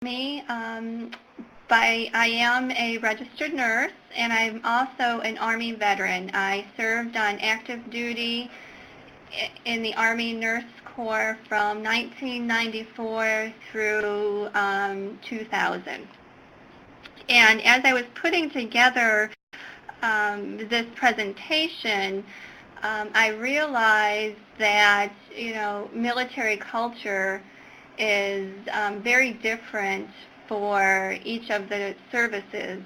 me. I am a registered nurse, and I'm also an Army veteran. I served on active duty in the Army Nurse Corps from 1994 through 2000. And as I was putting together this presentation, I realized that, military culture is very different for each of the services.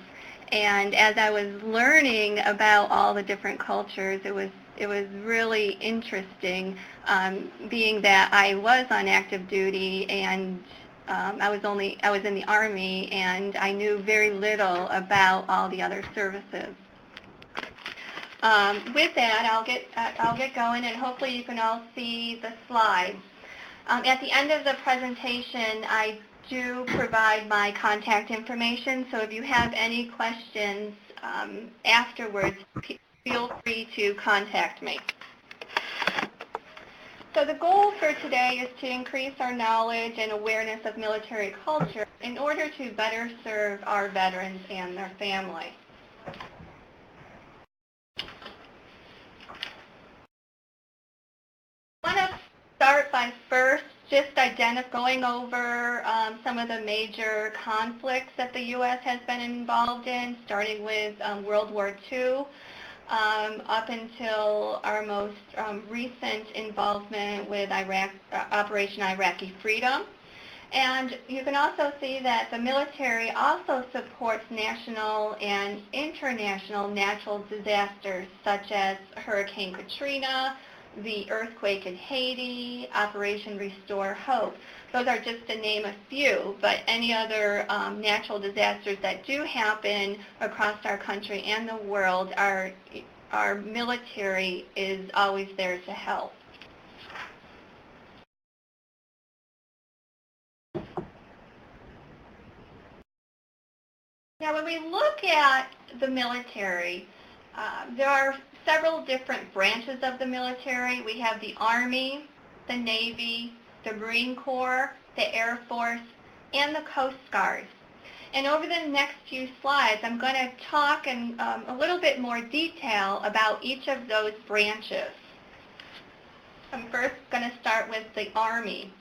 And as I was learning about all the different cultures, it was really interesting, being that I was on active duty and I was in the Army, and I knew very little about all the other services. With that, I'll get going, and hopefully you can all see the slides. At the end of the presentation, I do provide my contact information, so if you have any questions afterwards, feel free to contact me. So the goal for today is to increase our knowledge and awareness of military culture in order to better serve our veterans and their families. I want to start by first just going over some of the major conflicts that the U.S. has been involved in, starting with World War II, up until our most recent involvement with Operation Iraqi Freedom. And you can also see that the military also supports national and international natural disasters such as Hurricane Katrina, the earthquake in Haiti, Operation Restore Hope. Those are just to name a few, but any other natural disasters that do happen across our country and the world, our military is always there to help. Now, when we look at the military, there are several different branches of the military. We have the Army, the Navy, the Marine Corps, the Air Force, and the Coast Guard. And over the next few slides, I'm going to talk in a little bit more detail about each of those branches. I'm first going to start with the Army.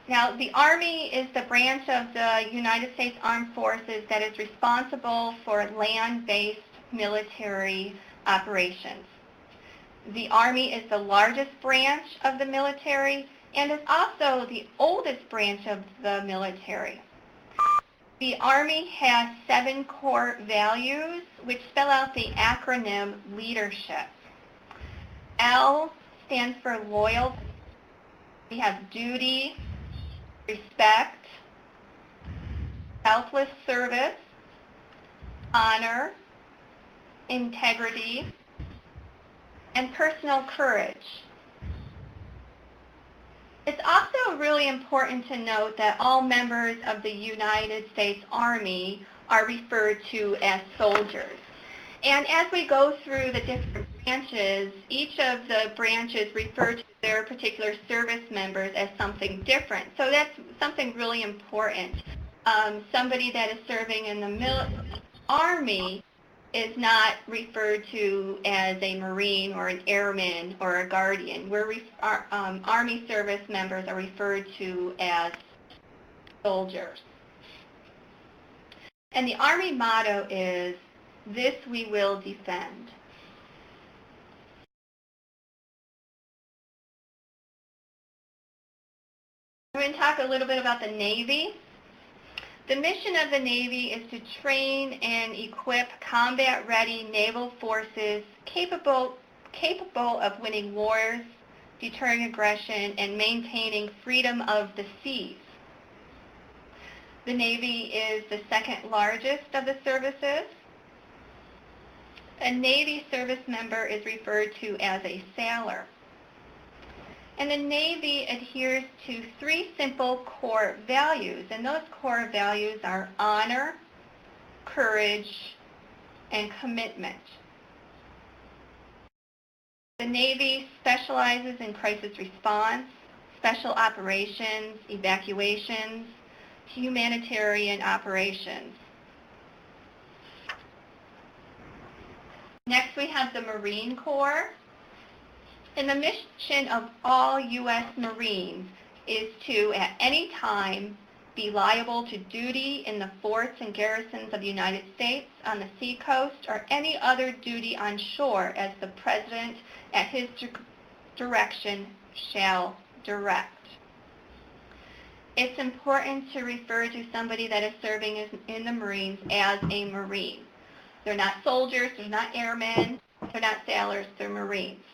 Now, the Army is the branch of the United States Armed Forces that is responsible for land-based military operations. The Army is the largest branch of the military and is also the oldest branch of the military. The Army has 7 core values which spell out the acronym leadership. L stands for loyalty. We have duty, respect, selfless service, honor, integrity, and personal courage. It's also really important to note that all members of the United States Army are referred to as soldiers. And as we go through the different branches, each of the branches refer to their particular service members as something different. So that's something really important. Somebody that is serving in the Army is not referred to as a Marine or an Airman or a Guardian. Our Army service members are referred to as soldiers. And the Army motto is, "This we will defend." We're going to talk a little bit about the Navy. The mission of the Navy is to train and equip combat-ready naval forces capable of winning wars, deterring aggression, and maintaining freedom of the seas. The Navy is the second largest of the services. A Navy service member is referred to as a sailor. And the Navy adheres to 3 simple core values, and those core values are honor, courage, and commitment. The Navy specializes in crisis response, special operations, evacuations, humanitarian operations. Next, we have the Marine Corps. And the mission of all U.S. Marines is to, at any time, be liable to duty in the forts and garrisons of the United States on the seacoast or any other duty on shore as the President, at his direction, shall direct. It's important to refer to somebody that is serving in the Marines as a Marine. They're not soldiers, they're not airmen, they're not sailors, they're Marines.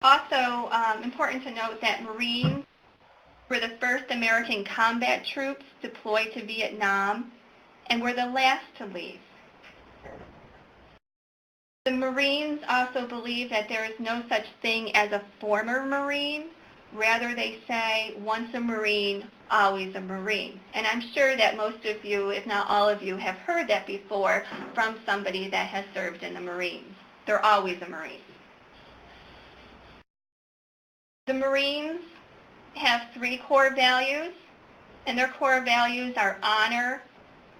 Also, important to note that Marines were the first American combat troops deployed to Vietnam and were the last to leave. The Marines also believe that there is no such thing as a former Marine. Rather, they say, once a Marine, always a Marine. And I'm sure that most of you, if not all of you, have heard that before from somebody that has served in the Marines. They're always a Marine. The Marines have 3 core values, and their core values are honor,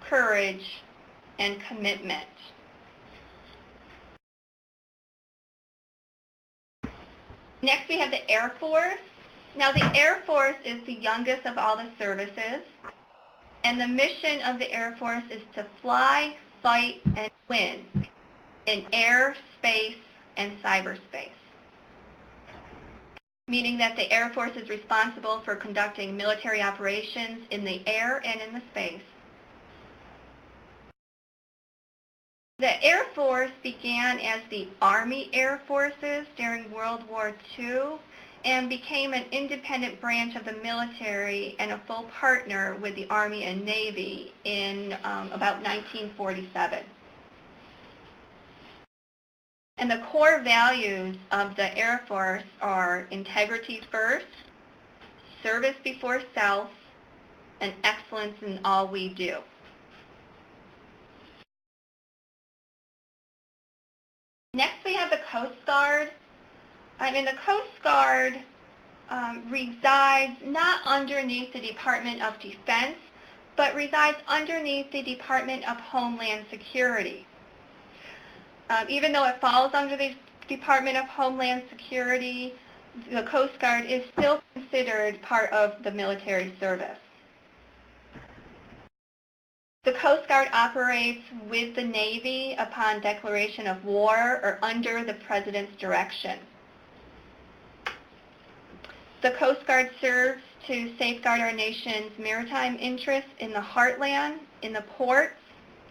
courage, and commitment. Next, we have the Air Force. Now, the Air Force is the youngest of all the services, and the mission of the Air Force is to fly, fight, and win in air, space, and cyberspace, meaning that the Air Force is responsible for conducting military operations in the air and in the space. The Air Force began as the Army Air Forces during World War II and became an independent branch of the military and a full partner with the Army and Navy in about 1947. And the core values of the Air Force are integrity first, service before self, and excellence in all we do. Next, we have the Coast Guard. The Coast Guard resides not underneath the Department of Defense, but resides underneath the Department of Homeland Security. Even though it falls under the Department of Homeland Security, the Coast Guard is still considered part of the military service. The Coast Guard operates with the Navy upon declaration of war or under the President's direction. The Coast Guard serves to safeguard our nation's maritime interests in the heartland, in the ports,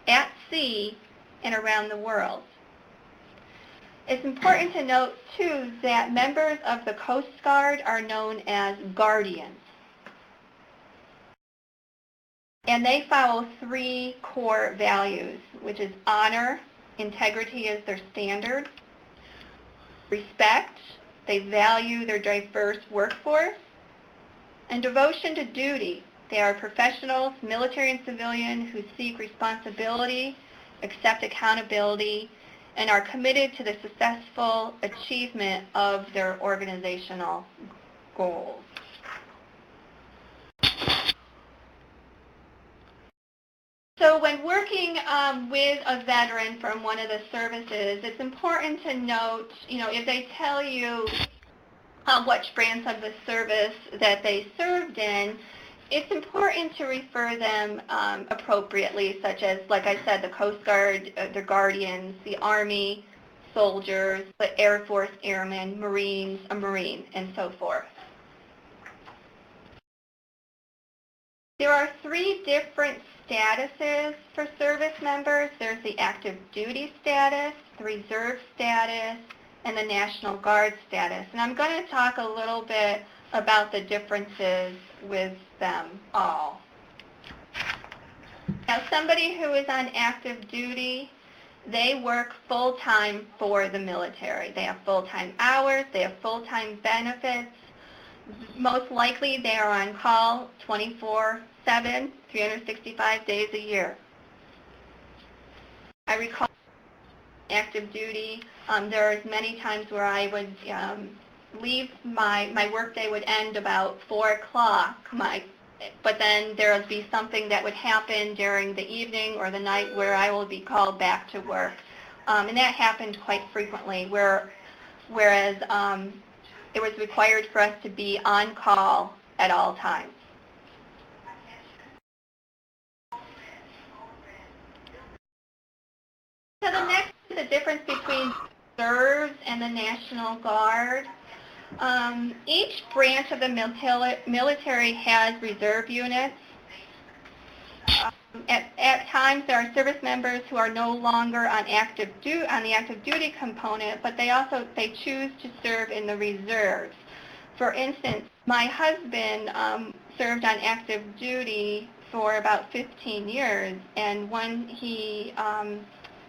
at sea, and around the world. It's important to note, too, that members of the Coast Guard are known as guardians. And they follow 3 core values, which is honor, integrity is their standard, respect, they value their diverse workforce, and devotion to duty. They are professionals, military and civilian, who seek responsibility, accept accountability, and are committed to the successful achievement of their organizational goals. So when working with a veteran from one of the services, it's important to note, if they tell you which branch of the service that they served in, it's important to refer them appropriately, such as, like I said, the Coast Guard, the Guardians, the Army, soldiers, the Air Force, Airmen, Marines, a Marine, and so forth. There are 3 different statuses for service members. There's the active duty status, the reserve status, and the National Guard status. And I'm going to talk a little bit about the differences with them all. Now, somebody who is on active duty, they work full-time for the military. They have full-time hours, they have full-time benefits. Most likely they are on call 24/7, 365 days a year. I recall active duty, there are many times where I would leave, my workday would end about 4 o'clock, but then there would be something that would happen during the evening or the night where I will be called back to work. And that happened quite frequently, whereas it was required for us to be on call at all times. So the next is the difference between reserves and the National Guard. Each branch of the military has reserve units. At times, there are service members who are no longer on the active duty component, but they choose to serve in the reserves. For instance, my husband served on active duty for about 15 years, and when he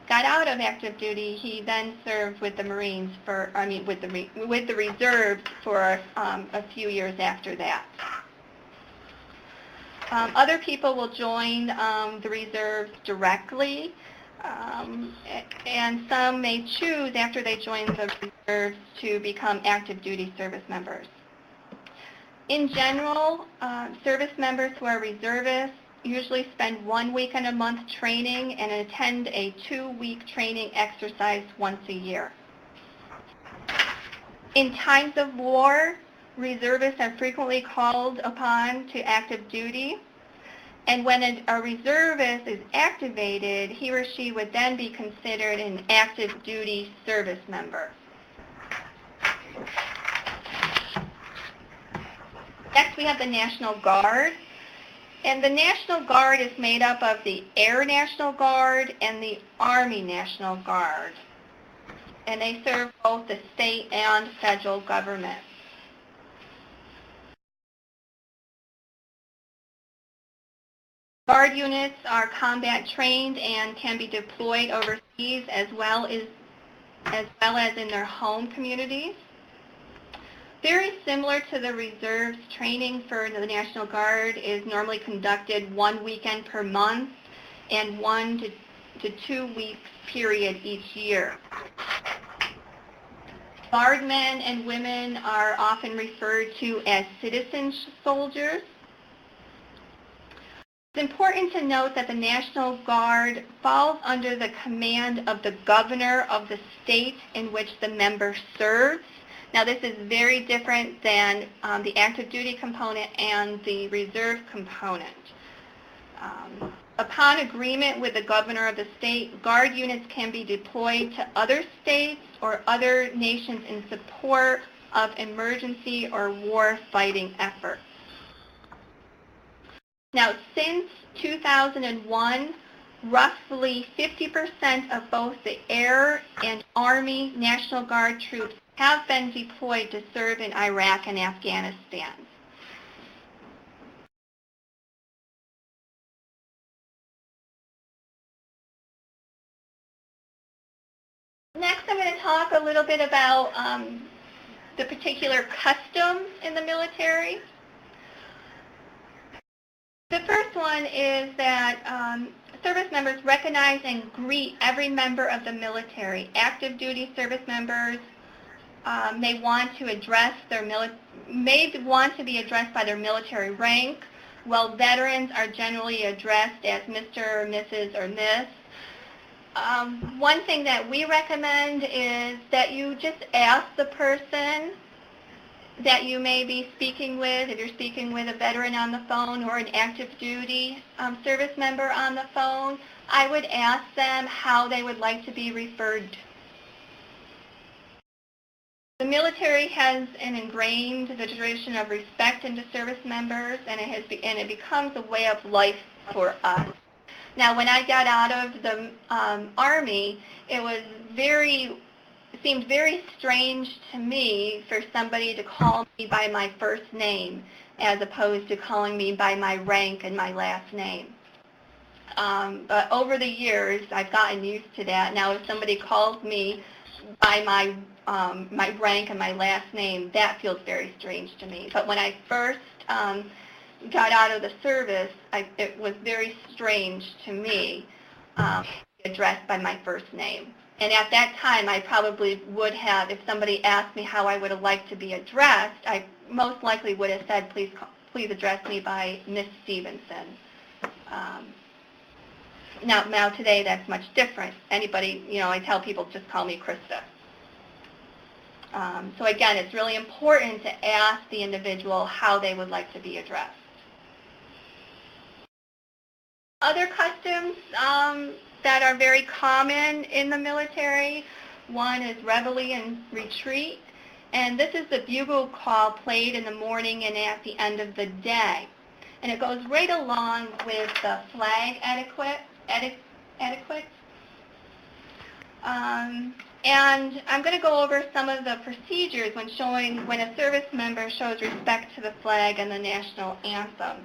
got out of active duty, he then served with the Marines with the reserves for a few years after that. Other people will join the reserves directly, and some may choose after they join the reserves to become active duty service members. In general, service members who are reservists usually spend 1 weekend a month training and attend a 2-week training exercise once a year. In times of war, reservists are frequently called upon to active duty, and when a reservist is activated, he or she would then be considered an active duty service member. Next, we have the National Guard. And the National Guard is made up of the Air National Guard and the Army National Guard. And they serve both the state and federal government. Guard units are combat trained and can be deployed overseas as well as in their home communities. Very similar to the reserves, training for the National Guard is normally conducted 1 weekend per month and 1 to 2 weeks period each year. Guardmen and women are often referred to as citizen soldiers. It's important to note that the National Guard falls under the command of the governor of the state in which the member serves. Now, this is very different than the active duty component and the reserve component. Upon agreement with the governor of the state, Guard units can be deployed to other states or other nations in support of emergency or war fighting efforts. Now, since 2001, roughly 50% of both the Air and Army National Guard troops have been deployed to serve in Iraq and Afghanistan. Next, I'm going to talk a little bit about the particular customs in the military. The first one is that service members recognize and greet every member of the military. Active duty service members may want to be addressed by their military rank, while veterans are generally addressed as Mr., Mrs., or Miss. One thing that we recommend is that you just ask the person that you may be speaking with, if you're speaking with a veteran on the phone or an active duty service member on the phone, I would ask them how they would like to be referred. The military has an ingrained the tradition of respect into service members, and it becomes a way of life for us. Now, when I got out of the Army, it seemed very strange to me for somebody to call me by my first name as opposed to calling me by my rank and my last name. But over the years, I've gotten used to that. Now, if somebody calls me by my rank and my last name, that feels very strange to me. But when I first got out of the service, it was very strange to me to be addressed by my first name. And at that time, I probably would have, if somebody asked me how I would have liked to be addressed, I most likely would have said, please address me by Miss Stevenson. Now today, that's much different. Anybody, I tell people, just call me Krista. So again, it's really important to ask the individual how they would like to be addressed. Other customs that are very common in the military, one is reveille and retreat, and this is the bugle call played in the morning and at the end of the day. And it goes right along with the flag etiquette. And I'm going to go over some of the procedures when a service member shows respect to the flag and the national anthem.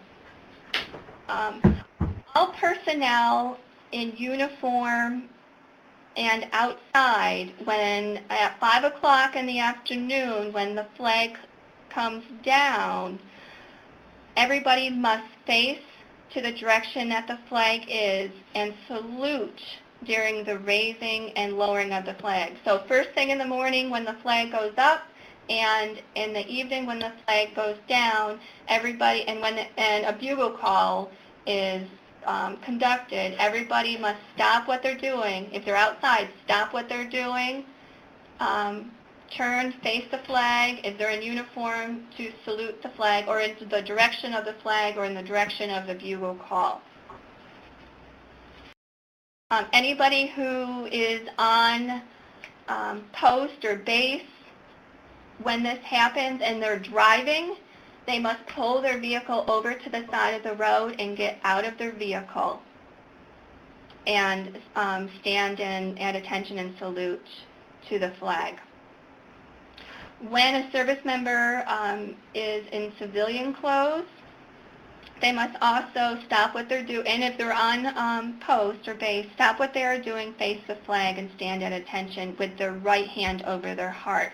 All personnel in uniform and outside, at 5 o'clock in the afternoon, when the flag comes down, everybody must face to the direction that the flag is and salute during the raising and lowering of the flag. So first thing in the morning when the flag goes up, and in the evening when the flag goes down, everybody, and a bugle call is conducted, everybody must stop what they're doing. If they're outside, stop what they're doing, turn, face the flag. If they're in uniform, to salute the flag, or into the direction of the flag, or in the direction of the bugle call. Anybody who is on post or base when this happens and they're driving, they must pull their vehicle over to the side of the road and get out of their vehicle and stand at attention and salute to the flag. When a service member is in civilian clothes, they must also stop what they're doing, and if they're on post or base, stop what they are doing, face the flag, and stand at attention with their right hand over their heart.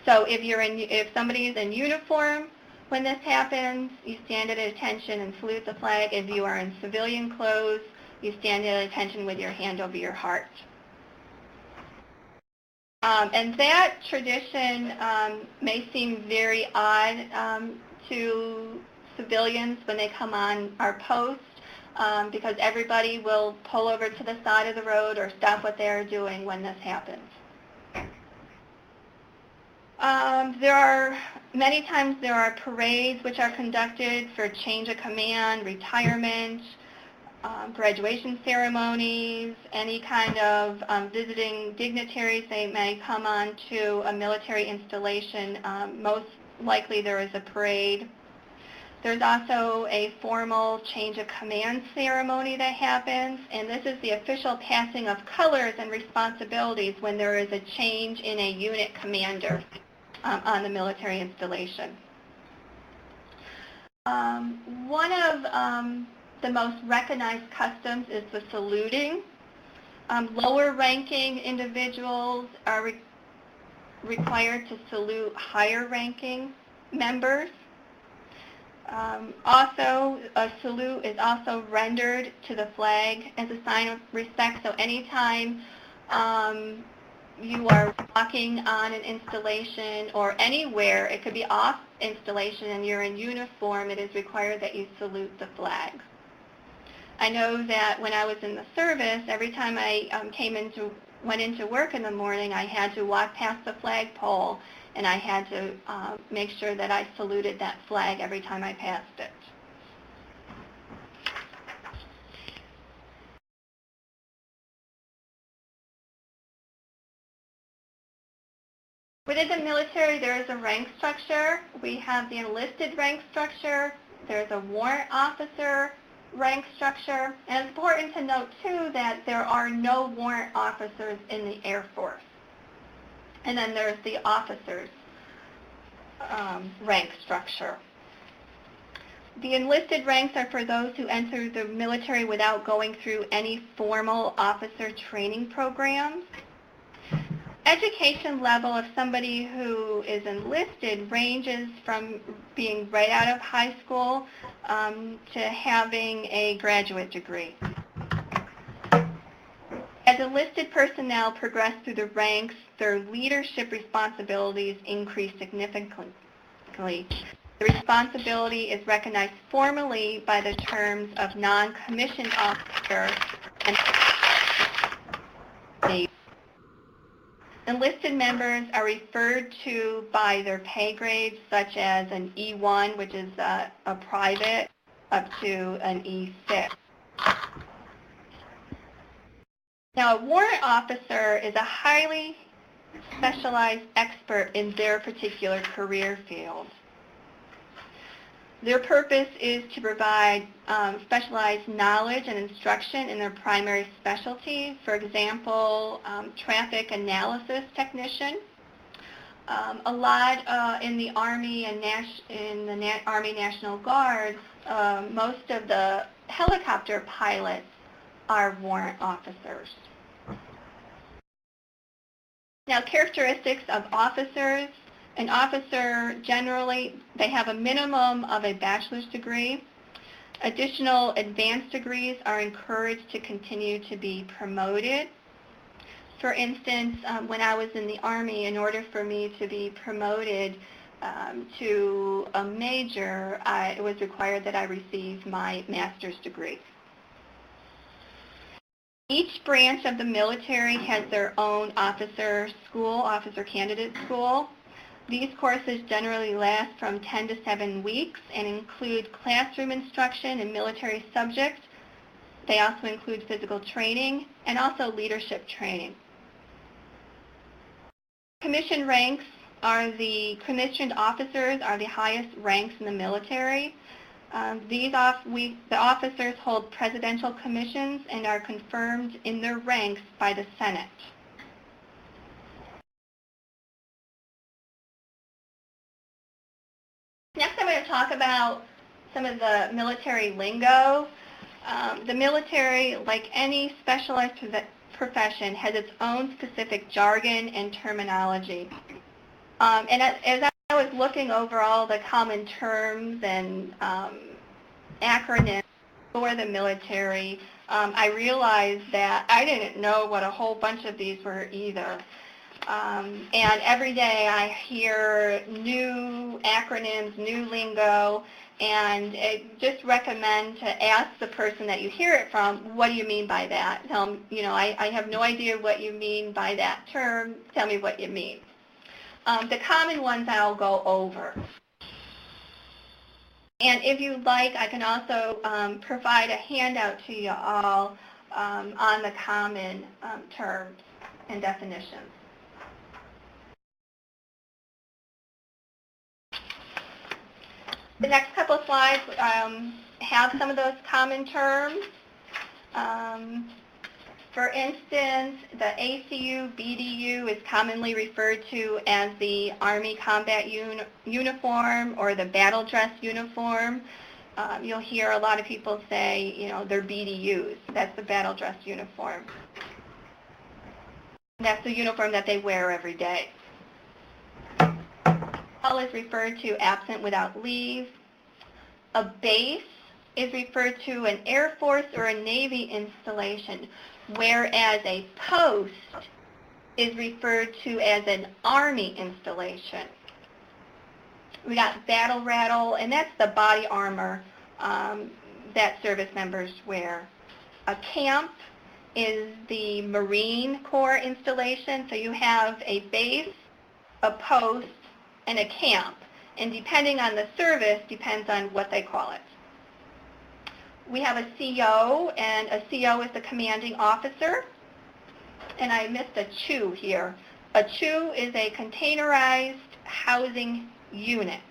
So if somebody is in uniform when this happens, you stand at attention and salute the flag. If you are in civilian clothes, you stand at attention with your hand over your heart. And that tradition may seem very odd to civilians when they come on our post, because everybody will pull over to the side of the road or stop what they're doing when this happens. Many times there are parades which are conducted for change of command, retirement, graduation ceremonies, any kind of visiting dignitaries. They may come on to a military installation. Most likely there is a parade. There's also a formal change of command ceremony that happens, and this is the official passing of colors and responsibilities when there is a change in a unit commander on the military installation. One of the most recognized customs is the saluting. Lower ranking individuals are required to salute higher ranking members. Also, a salute is also rendered to the flag as a sign of respect. So anytime you are walking on an installation or anywhere, it could be off installation and you're in uniform, it is required that you salute the flag. I know that when I was in the service, every time I went into work in the morning, I had to walk past the flagpole, and I had to make sure that I saluted that flag every time I passed it. Within the military, there is a rank structure. We have the enlisted rank structure. There's a warrant officer rank structure. And it's important to note, too, that there are no warrant officers in the Air Force. And then there's the officers rank structure. The enlisted ranks are for those who enter the military without going through any formal officer training programs. Education level of somebody who is enlisted ranges from being right out of high school to having a graduate degree. As enlisted personnel progress through the ranks, their leadership responsibilities increase significantly. The responsibility is recognized formally by the terms of non-commissioned officer and enlisted members are referred to by their pay grades, such as an E1, which is a private, up to an E6. Now, a warrant officer is a highly specialized expert in their particular career field. Their purpose is to provide specialized knowledge and instruction in their primary specialty. For example, traffic analysis technician. A lot in the Army and Army National Guard, most of the helicopter pilots are warrant officers. Now, characteristics of officers. An officer, generally, they have a minimum of a bachelor's degree. Additional advanced degrees are encouraged to continue to be promoted. For instance, when I was in the Army, in order for me to be promoted to a major, it was required that I receive my master's degree. Each branch of the military has their own officer school, officer candidate school. These courses generally last from 10 to 7 weeks and include classroom instruction in military subjects. They also include physical training and also leadership training. Commission ranks are the commissioned officers are the highest ranks in the military. The officers hold presidential commissions and are confirmed in their ranks by the Senate. Next, I'm going to talk about some of the military lingo. The military, like any specialized profession, has its own specific jargon and terminology. And as I was looking over all the common terms and acronyms for the military, I realized that I didn't know what a whole bunch of these were either. And every day I hear new acronyms, new lingo, and I just recommend to ask the person that you hear it from, what do you mean by that? Tell them, I have no idea what you mean by that term. Tell me what you mean. The common ones I'll go over. And if you'd like, I can also provide a handout to you all on the common terms and definitions. The next couple of slides have some of those common terms. For instance, the ACU, BDU is commonly referred to as the Army Combat Uniform or the Battle Dress Uniform. You'll hear a lot of people say, they're BDUs. That's the Battle Dress Uniform. That's the uniform that they wear every day. All is referred to absent without leave. A base is referred to an Air Force or a Navy installation, whereas a post is referred to as an Army installation. We got battle rattle, and that's the body armor that service members wear. A camp is the Marine Corps installation, so you have a base, a post, and a camp, and depending on the service, depends on what they call it. We have a CO, and a CO is the commanding officer, and I missed a CHU here. A CHU is a containerized housing unit.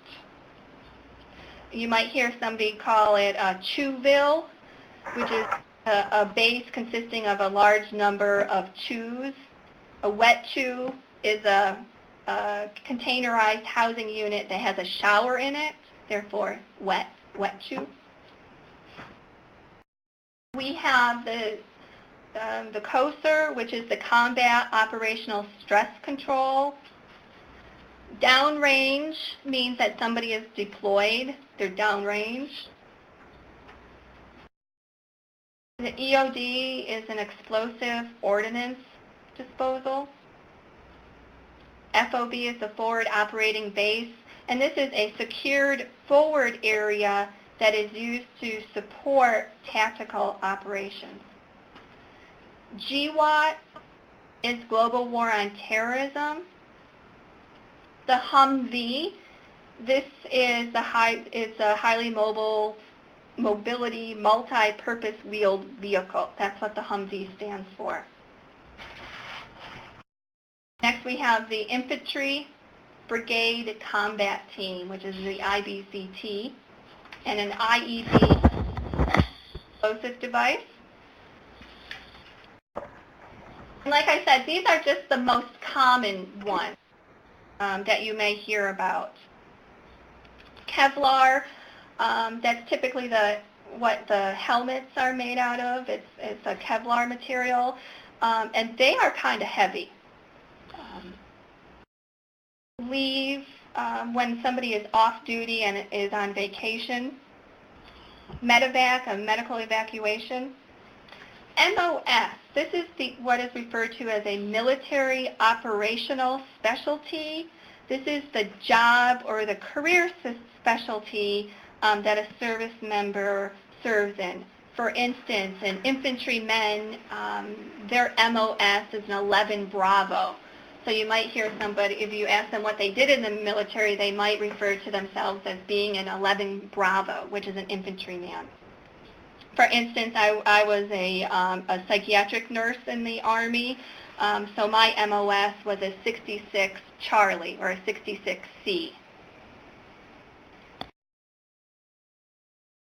You might hear somebody call it a CHUville, which is a base consisting of a large number of CHUs. A wet CHU is a containerized housing unit that has a shower in it, therefore wet CHU. We have the COSER, which is the Combat Operational Stress Control. Downrange means that somebody is deployed. They're downrange. The EOD is an explosive ordnance disposal. FOB is the forward operating base, and this is a secured forward area that is used to support tactical operations. GWOT is Global War on Terrorism. The Humvee, this is a highly mobility, multi-purpose wheeled vehicle. That's what the Humvee stands for. Next we have the Infantry Brigade Combat Team, which is the IBCT, and an IED explosive device. And like I said, these are just the most common ones that you may hear about. Kevlar, that's typically what the helmets are made out of. It's a Kevlar material, and they are kind of heavy. Leave, when somebody is off duty and is on vacation. Medevac, a medical evacuation. MOS, this is what is referred to as a military operational specialty. This is the job or the career specialty that a service member serves in. For instance, an infantryman, their MOS is an 11 Bravo. So you might hear somebody, if you ask them what they did in the military, they might refer to themselves as being an 11 Bravo, which is an infantryman. For instance, I was a psychiatric nurse in the Army, so my MOS was a 66 Charlie or a 66C.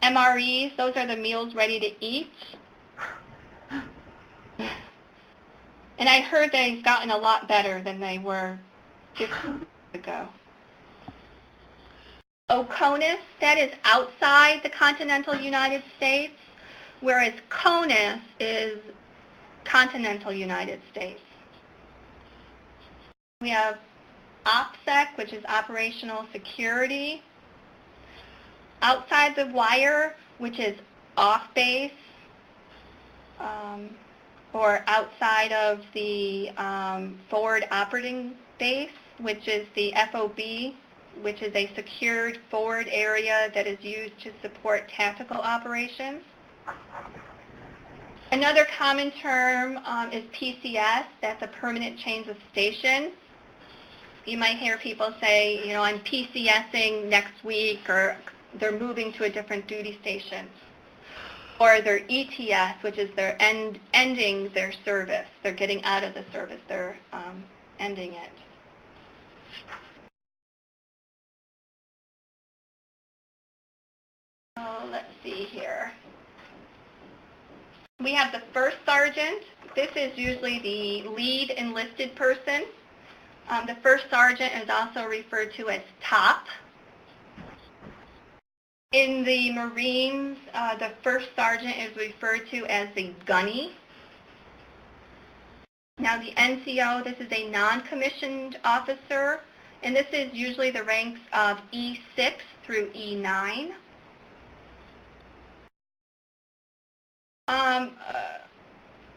MREs, those are the meals ready to eat. And I heard they've gotten a lot better than they were 50 years ago. OCONUS, that is outside the continental United States, whereas CONUS is continental United States. We have OPSEC, which is operational security. Outside the wire, which is off base, or outside of the forward operating base, which is the FOB, which is a secured forward area that is used to support tactical operations. Another common term is PCS, that's a permanent change of station. You might hear people say, you know, I'm PCSing next week, or they're moving to a different duty station. Or their ETS, which is they're ending their service. They're getting out of the service. They're ending it. Oh, let's see here. We have the first sergeant. This is usually the lead enlisted person. The first sergeant is also referred to as top. In the Marines, the first sergeant is referred to as the gunny. Now the NCO, this is a non-commissioned officer, and this is usually the ranks of E6 through E9.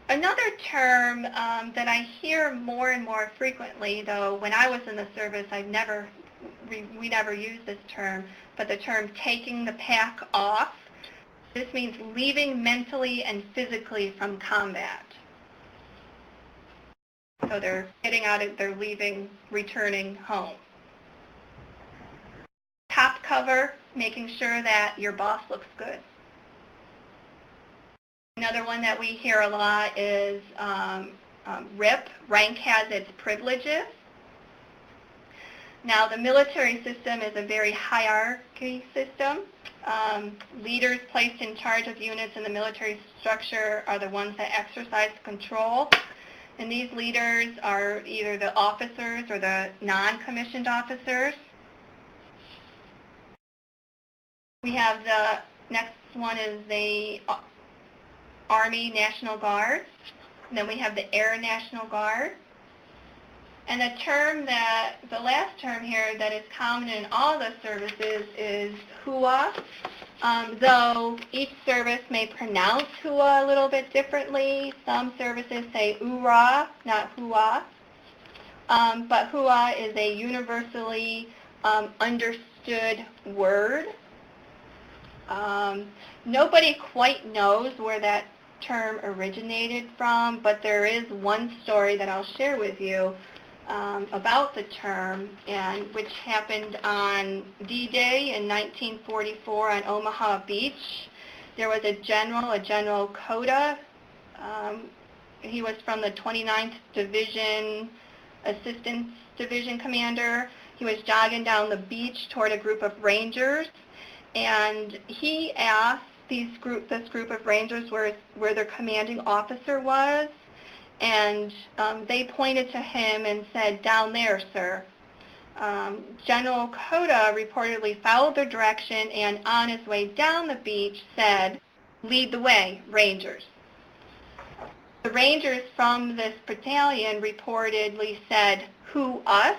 Another term that I hear more and more frequently, though when I was in the service, we never used this term, but the term taking the pack off. This means leaving mentally and physically from combat. So they're getting out of, they're leaving, returning home. Top cover, making sure that your boss looks good. Another one that we hear a lot is RIP, rank has its privileges. Now, the military system is a very hierarchy system. Leaders placed in charge of units in the military structure are the ones that exercise control. And these leaders are either the officers or the non-commissioned officers. We have the next one is the Army National Guard. And then we have the Air National Guard. And the last term here that is common in all the services is HUA, though each service may pronounce hua a little bit differently. Some services say ura, not hua. But hua is a universally understood word. Nobody quite knows where that term originated from, but there is one story that I'll share with you about the term, and which happened on D-Day in 1944 on Omaha Beach. There was a General Cota. He was from the 29th Division, Assistance Division Commander. He was jogging down the beach toward a group of Rangers, and he asked this group of Rangers where their commanding officer was, and they pointed to him and said, "Down there, sir." General Cota reportedly followed their direction and on his way down the beach said, "Lead the way, Rangers." The Rangers from this battalion reportedly said, "Who, us?"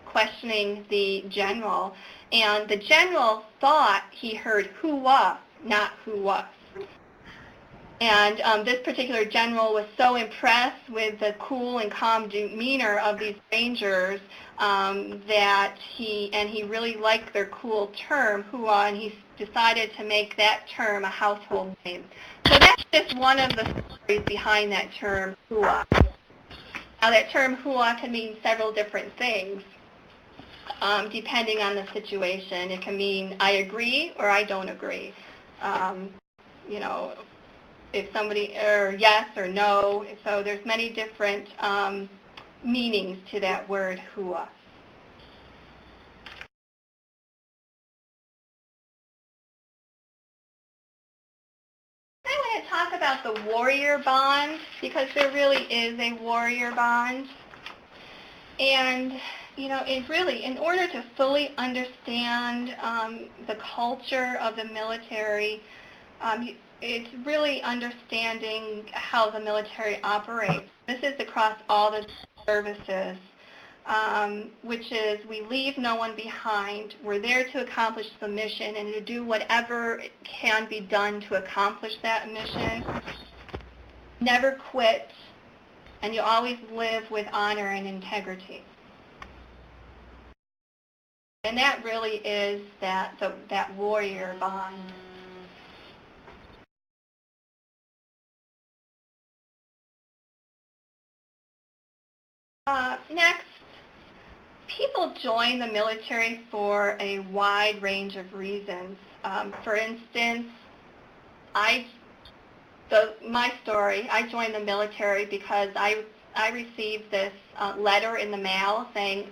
questioning the general, and the general thought he heard "who-wa," not "who us." And this particular general was so impressed with the cool and calm demeanor of these Rangers that he really liked their cool term, hua, and he decided to make that term a household name. So that's just one of the stories behind that term, hua. Now that term hua can mean several different things depending on the situation. It can mean I agree or I don't agree. If somebody, or yes or no. So there's many different meanings to that word hua. I want to talk about the warrior bond, because there really is a warrior bond. And, in order to fully understand the culture of the military, it's really understanding how the military operates. This is across all the services, which is we leave no one behind. We're there to accomplish the mission and to do whatever can be done to accomplish that mission. Never quit, and you always live with honor and integrity. And that really is that warrior bond. Next, people join the military for a wide range of reasons. For instance, my story, I joined the military because I received this letter in the mail saying,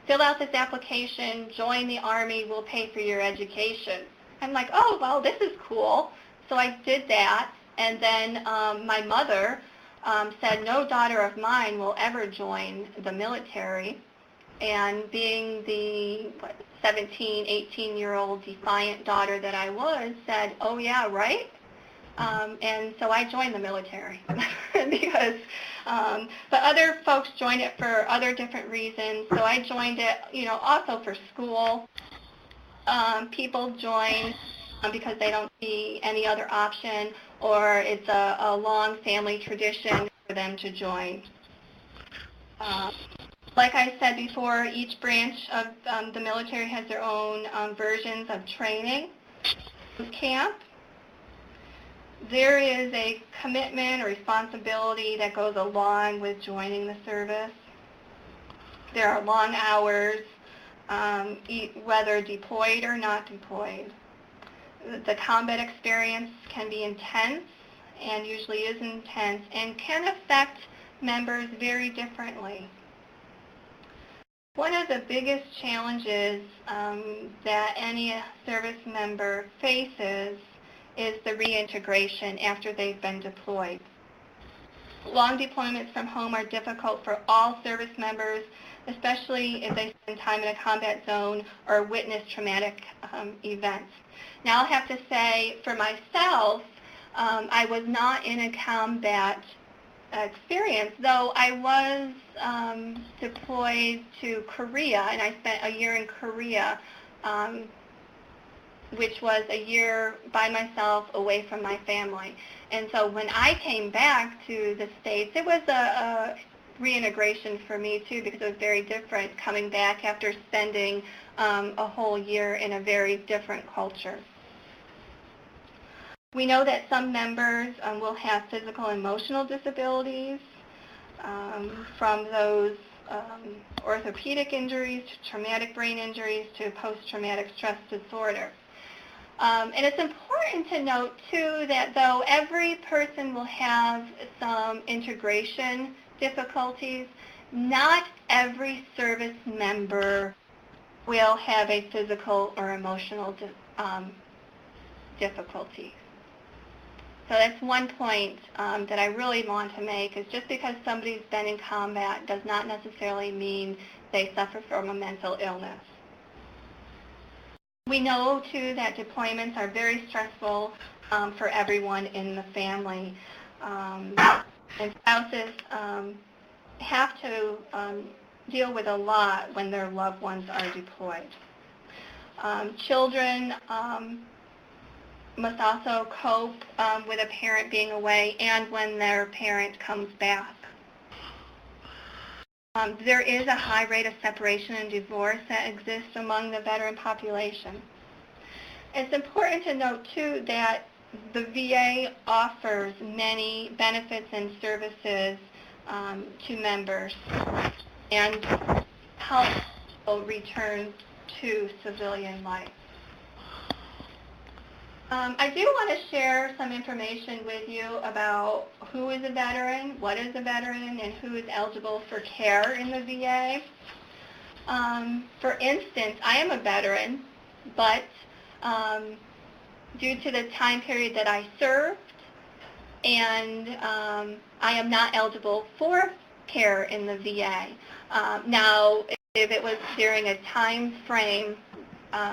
fill out this application, join the Army, we'll pay for your education. I'm like, oh, well, this is cool. So I did that, and then my mother said no daughter of mine will ever join the military. And being the 17, 18-year-old defiant daughter that I was, said, oh yeah, right? And so I joined the military because, but other folks joined it for other different reasons. So I joined it, also for school. People join because they don't see any other option, or it's a long family tradition for them to join. Like I said before, each branch of the military has their own versions of training. Camp. There is a commitment or responsibility that goes along with joining the service. There are long hours, whether deployed or not deployed. The combat experience can be intense, and usually is intense, and can affect members very differently. One of the biggest challenges that any service member faces is the reintegration after they've been deployed. Long deployments from home are difficult for all service members, especially if they spend time in a combat zone or witness traumatic events. Now I'll have to say, for myself, I was not in a combat experience, though I was deployed to Korea, and I spent a year in Korea. which was a year by myself away from my family. And so when I came back to the States, it was a reintegration for me too, because it was very different coming back after spending a whole year in a very different culture. We know that some members will have physical and emotional disabilities, from those orthopedic injuries to traumatic brain injuries to post-traumatic stress disorder. And it's important to note, too, that though every person will have some integration difficulties, not every service member will have a physical or emotional difficulty. So that's one point that I really want to make, is just because somebody's been in combat does not necessarily mean they suffer from a mental illness. We know, too, that deployments are very stressful for everyone in the family. And spouses have to deal with a lot when their loved ones are deployed. Children must also cope with a parent being away and when their parent comes back. There is a high rate of separation and divorce that exists among the veteran population. It's important to note, too, that the VA offers many benefits and services to members and help people return to civilian life. I do want to share some information with you about who is a veteran, what is a veteran, and who is eligible for care in the VA. For instance, I am a veteran, but due to the time period that I served, and I am not eligible for care in the VA. Now, if it was during a time frame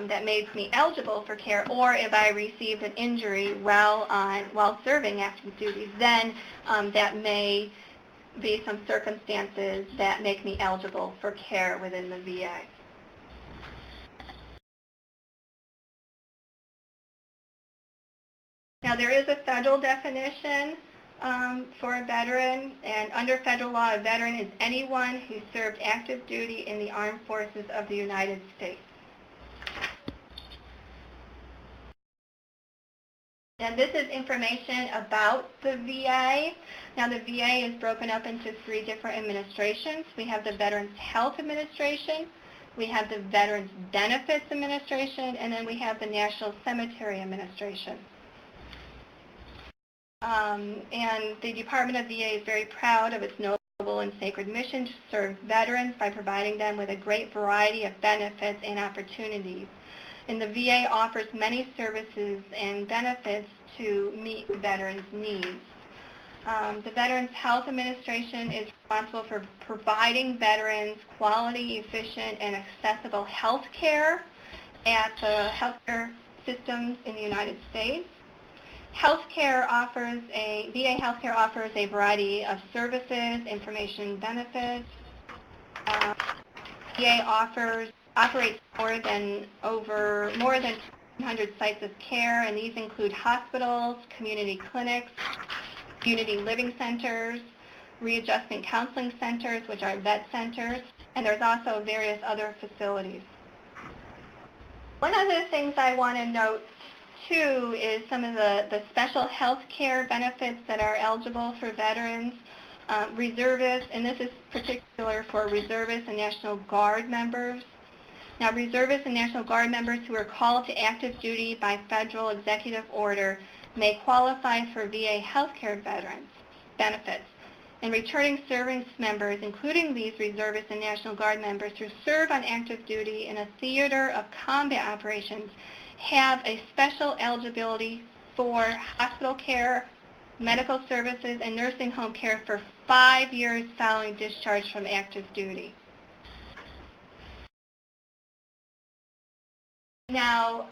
that made me eligible for care, or if I received an injury while serving active duty, then that may be some circumstances that make me eligible for care within the VA. Now, there is a federal definition for a veteran, and under federal law, a veteran is anyone who served active duty in the armed forces of the United States. And this is information about the VA. Now, the VA is broken up into 3 different administrations. We have the Veterans Health Administration, we have the Veterans Benefits Administration, and then we have the National Cemetery Administration. And the Department of VA is very proud of its noble and sacred mission to serve veterans by providing them with a great variety of benefits and opportunities. And the VA offers many services and benefits to meet veterans' needs. The Veterans Health Administration is responsible for providing veterans quality, efficient, and accessible health care at the healthcare systems in the United States. VA Healthcare offers a variety of services, information, benefits. VA operates more than 100 sites of care, and these include hospitals, community clinics, community living centers, readjustment counseling centers, which are vet centers, and there's also various other facilities. One of the things I want to note too is some of the special health care benefits that are eligible for veterans. Reservists, and this is particular for reservists and National Guard members. Now, reservists and National Guard members who are called to active duty by federal executive order may qualify for VA health care veterans benefits. And returning service members, including these reservists and National Guard members who serve on active duty in a theater of combat operations, have a special eligibility for hospital care, medical services, and nursing home care for 5 years following discharge from active duty. Now,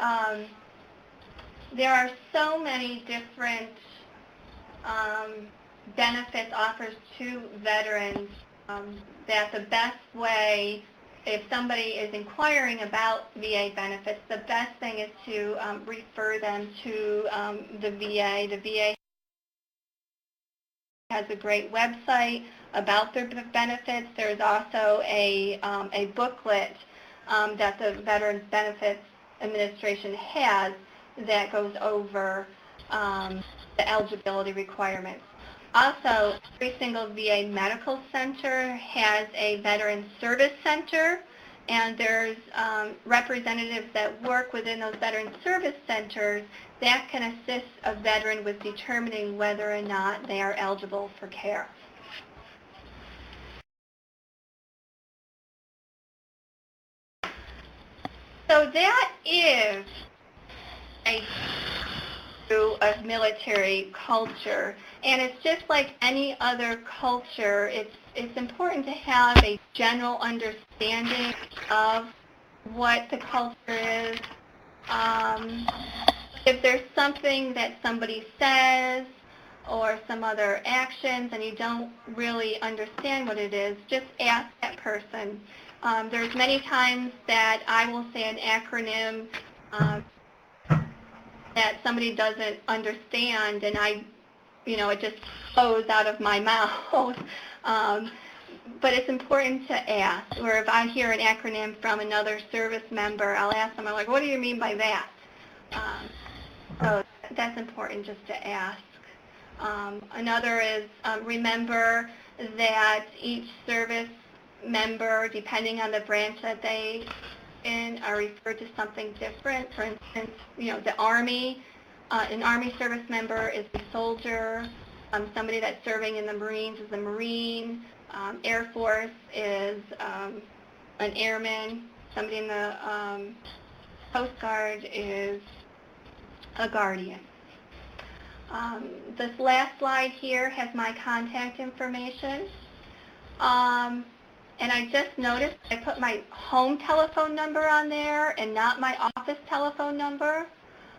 there are so many different benefits offered to veterans that the best way if somebody is inquiring about VA benefits, the best thing is to refer them to the VA. The VA has a great website about their benefits. There's also a booklet that the Veterans Benefits Administration has that goes over the eligibility requirements. Also, every single VA medical center has a Veteran Service Center, and there's representatives that work within those Veteran Service Centers that can assist a veteran with determining whether or not they are eligible for care. So that is a military culture, and it's just like any other culture. It's important to have a general understanding of what the culture is. If there's something that somebody says or some other actions and you don't really understand what it is, just ask that person. There's many times that I will say an acronym that somebody doesn't understand, and it just flows out of my mouth. But it's important to ask. Or if I hear an acronym from another service member, I'll ask them, I'm like, what do you mean by that? So that's important just to ask. Another is remember that each service member, depending on the branch that they in, are referred to something different. For instance, the Army, an Army service member is a soldier. Somebody that's serving in the Marines is a Marine. Air Force is an airman. Somebody in the Coast Guard is a guardian. This last slide here has my contact information. And I just noticed I put my home telephone number on there and not my office telephone number.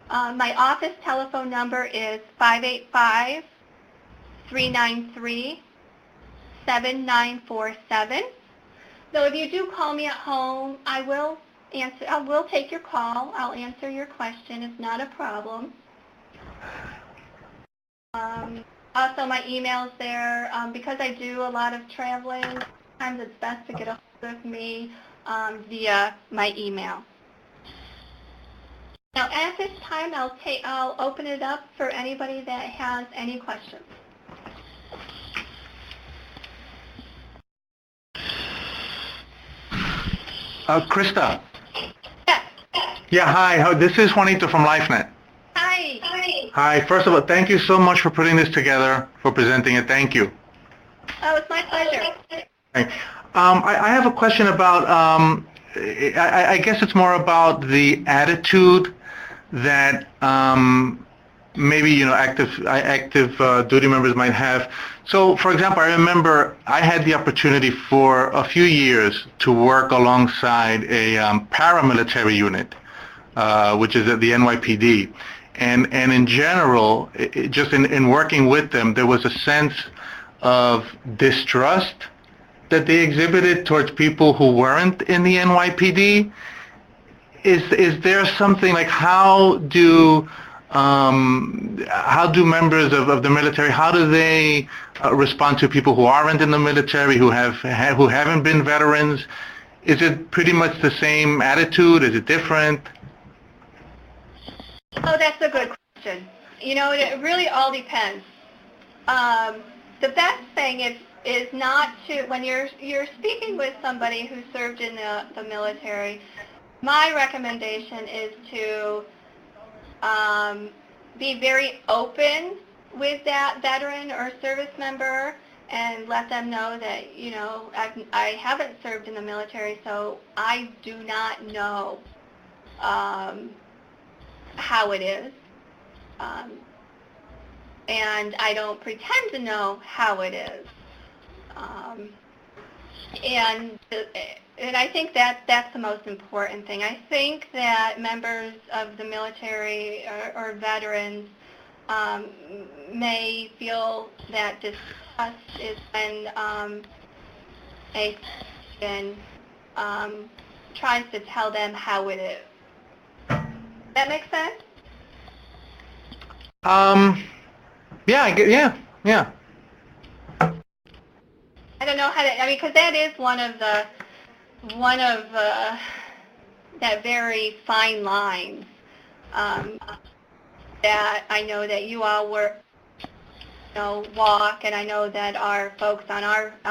My office telephone number is 585-393-7947. So if you do call me at home, I will answer. I will take your call. I'll answer your question. It's not a problem. Also, my email's there. Because I do a lot of traveling, sometimes it's best to get a hold of me via my email. Now, at this time, I'll open it up for anybody that has any questions. Krista. Yes. Yeah, hi. This is Juanito from LifeNet. Hi. Hi. First of all, thank you so much for putting this together, for presenting it. Thank you. Oh, it's my pleasure. Okay. I have a question about, I guess it's more about the attitude that maybe active duty members might have. So, for example, I remember I had the opportunity for a few years to work alongside a paramilitary unit, which is at the NYPD. And in general, just in working with them, there was a sense of distrust that they exhibited towards people who weren't in the NYPD. Is there something like how do members of the military, how do they respond to people who aren't in the military, who haven't been veterans? Is it pretty much the same attitude? Is it different? Oh, that's a good question. It really all depends. The best thing is not to, when you're speaking with somebody who served in the military, my recommendation is to be very open with that veteran or service member and let them know that, I haven't served in the military, so I do not know how it is. And I don't pretend to know how it is. And I think that's the most important thing. I think that members of the military or veterans may feel that distrust is when a tries to tell them how it is. That make sense? Yeah, I get, yeah. I don't know how to, I mean, because that is one of that very fine lines that I know that you all walk, and I know that our folks on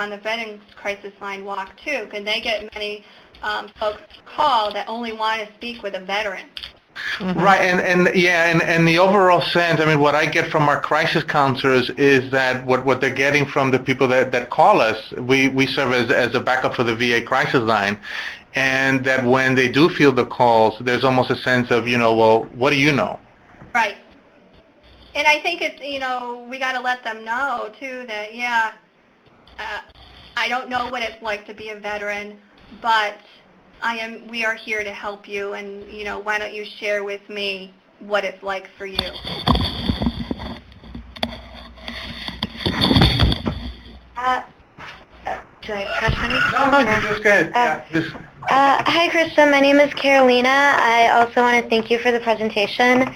the Veterans Crisis Line walk too, because they get many folks call that only want to speak with a veteran. Mm-hmm. Right, and the overall sense, I mean, what I get from our crisis counselors is that what they're getting from the people that call us, we serve as a backup for the VA crisis line, and that when they do feel the calls, there's almost a sense of, well, what do you know? Right. And I think it's, we got to let them know, too, that, I don't know what it's like to be a veteran, but we are here to help you, and, why don't you share with me what it's like for you? Do I press anything? No, you just go ahead. Hi, Krista. My name is Carolina. I also want to thank you for the presentation.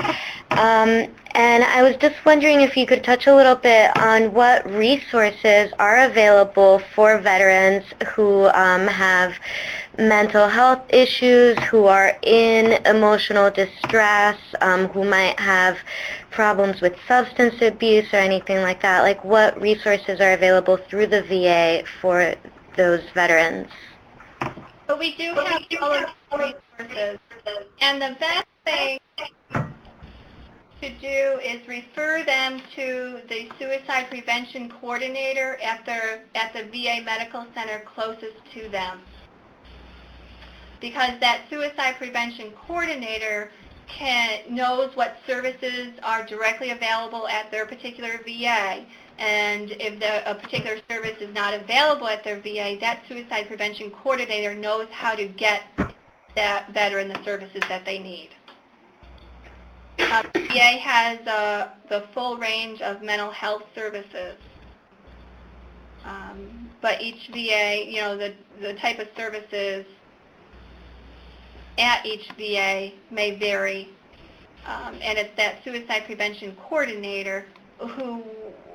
And I was just wondering if you could touch a little bit on what resources are available for veterans who have mental health issues, who are in emotional distress, who might have problems with substance abuse or anything like that. Like, what resources are available through the VA for those veterans? But we do have all of these resources, and the best thing to do is refer them to the suicide prevention coordinator at the VA medical center closest to them, because that suicide prevention coordinator knows what services are directly available at their particular VA. And if a particular service is not available at their VA, that suicide prevention coordinator knows how to get that veteran the services that they need. The VA has the full range of mental health services, but each VA, the type of services at each VA may vary, and it's that suicide prevention coordinator who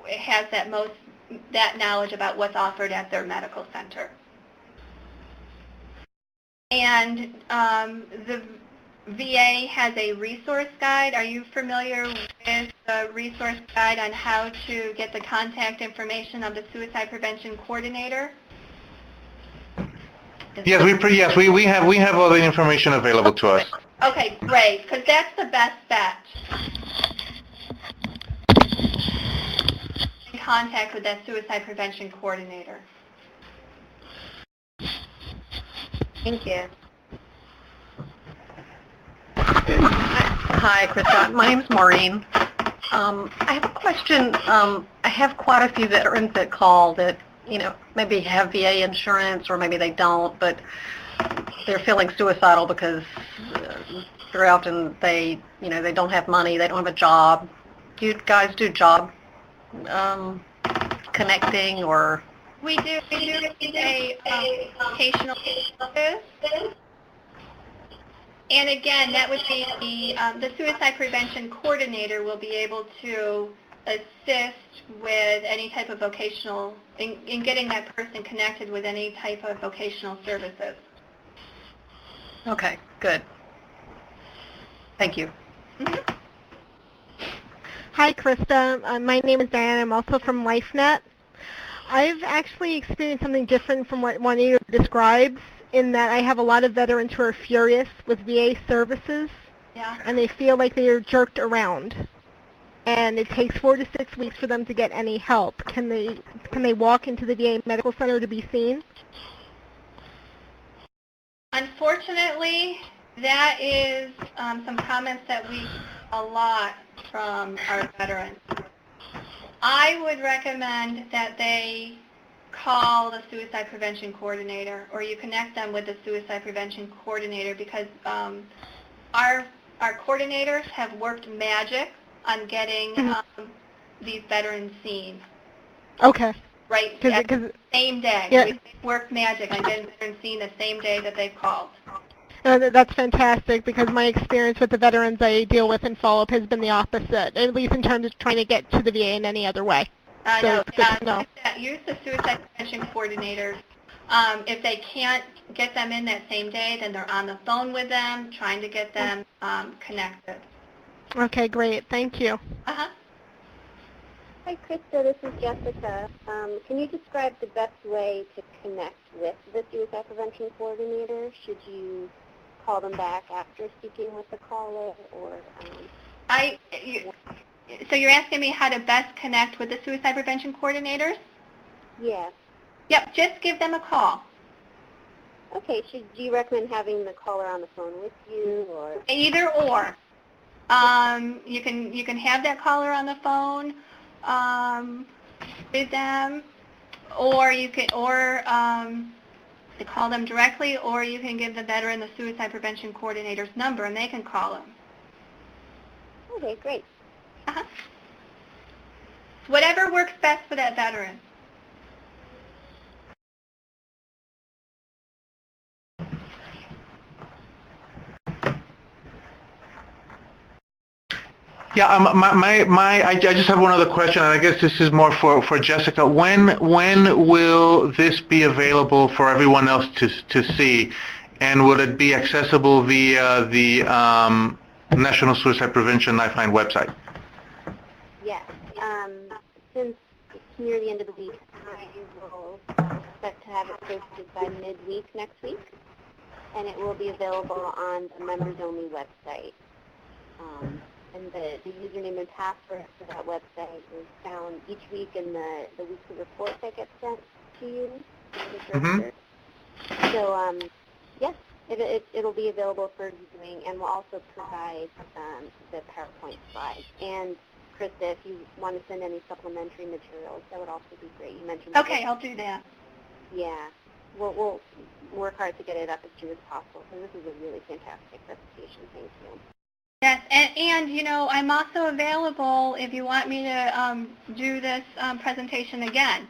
has that knowledge about what's offered at their medical center. And the VA has a resource guide. Are you familiar with the resource guide on how to get the contact information of the suicide prevention coordinator? Yes, we have all the information available to us. Okay, great, because that's the best bet. In contact with that suicide prevention coordinator. Thank you. Hi, Krista. My name's Maureen. I have a question. I have quite a few veterans that call that, maybe have VA insurance or maybe they don't, but they're feeling suicidal because very often they don't have money, they don't have a job. Do you guys do job connecting or? We do a vocational service. And again, that would be the suicide prevention coordinator will be able to assist with any type of vocational, in getting that person connected with any type of vocational services. Okay, good. Thank you. Mm-hmm. Hi, Krista. My name is Diana. I'm also from LifeNet. I've actually experienced something different from what Juanita describes, in that I have a lot of veterans who are furious with VA services, and they feel like they are jerked around. And it takes 4 to 6 weeks for them to get any help. Can they walk into the VA medical center to be seen? Unfortunately, that is some comments that we get a lot from our veterans. I would recommend that they call the suicide prevention coordinator, or you connect them with the suicide prevention coordinator, because our coordinators have worked magic on getting these veterans seen. Okay. right, Because same day. Yeah. We work magic. I get veterans seen the same day that they've called. That's fantastic because my experience with the veterans I deal with and follow up has been the opposite, at least in terms of trying to get to the VA in any other way. I So know. it's good to know. Use the suicide prevention coordinators. If they can't get them in that same day, then they're on the phone with them, trying to get them connected. Okay, great. Thank you. Uh-huh. Hi, Krista. This is Jessica. Can you describe the best way to connect with the suicide prevention coordinator? Should you call them back after speaking with the caller, or? So you're asking me how to best connect with the suicide prevention coordinators? Yes. Yep. Just give them a call. Okay. Do you recommend having the caller on the phone with you, or? Either or. You can have that caller on the phone with them, or you can to call them directly, or you can give the veteran the suicide prevention coordinator's number, and they can call them. Okay, great. Uh-huh. Whatever works best for that veteran. Yeah, I just have one other question, and I guess this is more for Jessica. When will this be available for everyone else to see, and will it be accessible via the National Suicide Prevention Lifeline website? Yes. Since it's near the end of the week, I will expect to have it posted by midweek next week, and it will be available on the members-only website. And the username and password for that website is found each week in the weekly report that gets sent to you. So, yes, it'll be available for viewing, and we'll also provide the PowerPoint slides. And, Krista, if you want to send any supplementary materials, that would also be great. You mentioned Okay, I'll do that. Yeah. We'll work hard to get it up as soon as possible. So this is a really fantastic presentation. Thank you. Yes, and you know, I'm also available if you want me to do this presentation again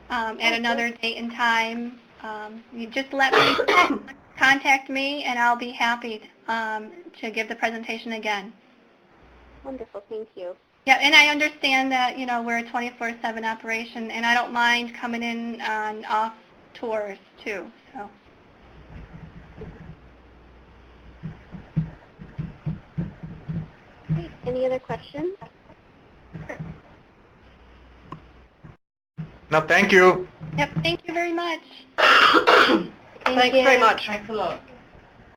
at another date and time. You just let me contact me, and I'll be happy to give the presentation again. Wonderful, thank you. Yeah, and I understand that, you know, we're a 24/7 operation, and I don't mind coming in on off tours too. So. Great. Any other questions? No, thank you. Yep, thank you very much. Thanks very much. Thanks a lot.